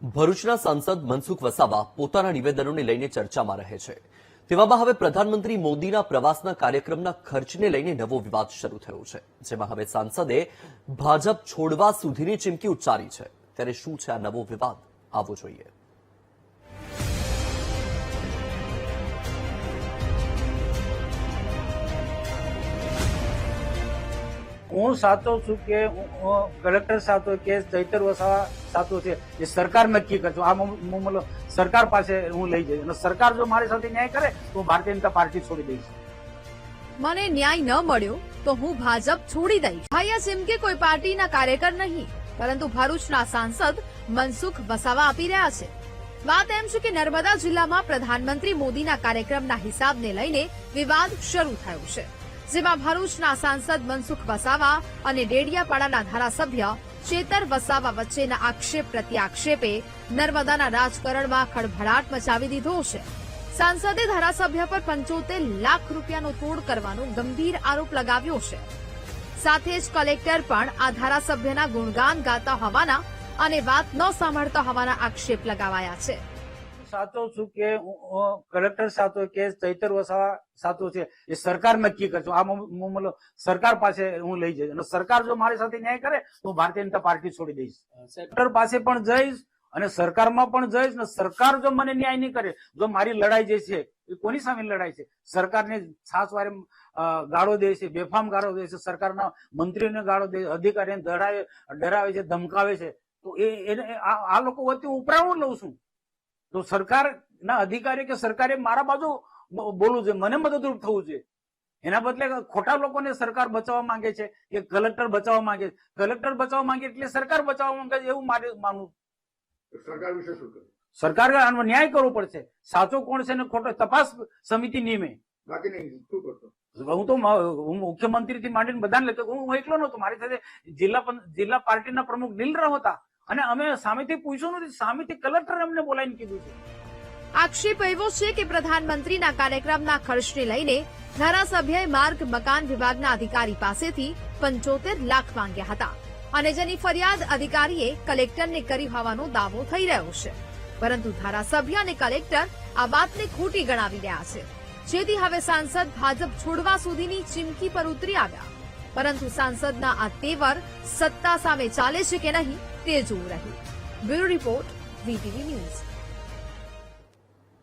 ભરૂચના સાંસદ મનસુખ વસાવા પોતાના નિવેદનોને લઈને ચર્ચામાં રહે છે। તેવામાં હવે પ્રધાનમંત્રી મોદીના પ્રવાસના કાર્યક્રમના ખર્ચને લઈને નવો વિવાદ શરૂ થયો છે, જેમાં હવે સાંસદે ભાજપ છોડવા સુધીની ચીમકી ઉચ્ચારી છે। ત્યારે શું છે આ નવો વિવાદ, આવો જોઈએ। હું સાચો છું કે કલેક્ટર સાચો કે ચૈતર વસાવા સાચો છે એ સરકાર નક્કી કરશે। આ મતલબ સરકાર પાસે હું લઈ જઈશ અને સરકાર જો મારી સાથે ન્યાય કરે તો ભારતીય જનતા પાર્ટી છોડી દઈશ। મને ન્યાય ન મળ્યો તો હું ભાજપ છોડી દઈશ। ભાઈ આ ચીમકી કોઈ પાર્ટીના કાર્યકર નહીં, પરંતુ ભરૂચના સાંસદ મનસુખ વસાવા આપી રહ્યા છે। વાત એમ છે કે નર્મદા જિલ્લામાં પ્રધાનમંત્રી મોદીના કાર્યક્રમના હિસાબને લઈને વિવાદ શરૂ થયો છે, જેમાં ભરૂચના સાંસદ મનસુખ વસાવા અને ડેડિયાપાડાના ધારાસભ્ય ચેતર વસાવા વચ્ચેના આક્ષેપ પ્રત્યાક્ષેપે નર્મદાના રાજકારણમાં ખળભળાટ મચાવી દીધો છે। સાંસદે ધારાસભ્ય પર 75 લાખ રૂપિયાનો તોડ કરવાનો ગંભીર આરોપ લગાવ્યો છે। સાથે જ કલેક્ટર પણ આ ધારાસભ્યના ગુણગાન ગાતા હોવાના અને વાત ન સાંભળતા હોવાના આક્ષેપ લગાવાયા છે। સાચો છું કે કલેક્ટર સાચો કે ચૈતર વસાવા સાચો છે એ સરકાર નક્કી કરશે। આ મતલબ સરકાર પાસે હું લઈ જઈશ અને સરકાર જો મારી સાથે ન્યાય કરે તો ભારતીય જનતા પાર્ટી છોડી દઈશ। કલેક્ટર પાસે પણ જઈશ અને સરકારમાં પણ જઈશ ને સરકાર જો મને ન્યાય નહીં કરે, જો મારી લડાઈ જે છે એ કોની સામે લડાઈ છે? સરકારને છાસવારે ગાળો દે છે, બેફામ ગાળો દે છે, સરકારના મંત્રીઓને ગાળો દે, અધિકારીને ડરાવે છે, ધમકાવે છે, તો આ લોકો વચ્ચે ઉપરાણું લઉં છું તો સરકારના અધિકારી કે સરકારે મારા બાજુ બોલવું છે, મને મદદરૂપ થવું છે। એના બદલે ખોટા લોકોને સરકાર બચાવવા માંગે છે કે કલેક્ટર બચાવવા માંગે છે। કલેક્ટર બચાવવા માંગે એટલે સરકાર બચાવવા માંગે છે એવું મારે માનવું। સરકાર વિશે શું કરે? સરકાર ન્યાય કરવો પડશે। સાચો કોણ છે ને ખોટો તપાસ સમિતિ નિયમે। બાકી નહીં શું કરતો? હું તો મુખ્યમંત્રી થી માંડીને બધાને લેતો, હું એકલો નહોતો, મારી સાથે જિલ્લા પાર્ટીના પ્રમુખ દિલરાવ હતા અને અમે સામેથી પૂછ્યું નથી, સામેથી કલેક્ટર અમને બોલાવીને કીધું છે। આક્ષેપ એવો છે કે પ્રધાનમંત્રીના કાર્યક્રમના ખર્ચને લઈને ધારાસભ્યએ માર્ગ મકાન વિભાગના અધિકારી પાસેથી 75 લાખ માંગ્યા હતા અને જેની ફરિયાદ અધિકારીએ કલેક્ટરને કરી હોવાનો દાવો થઈ રહ્યો છે, પરંતુ ધારાસભ્ય અને કલેક્ટર આ વાતને ખોટી ગણાવી રહ્યા છે, જેથી હવે સાંસદ ભાજપ છોડવા સુધીની ચીમકી પર ઉતરી આવ્યા। પરંતુ સાંસદના આ તેવર સત્તા સામે ચાલે છે કે નહીં તે જોવું રહ્યું। Bureau report, VTV news.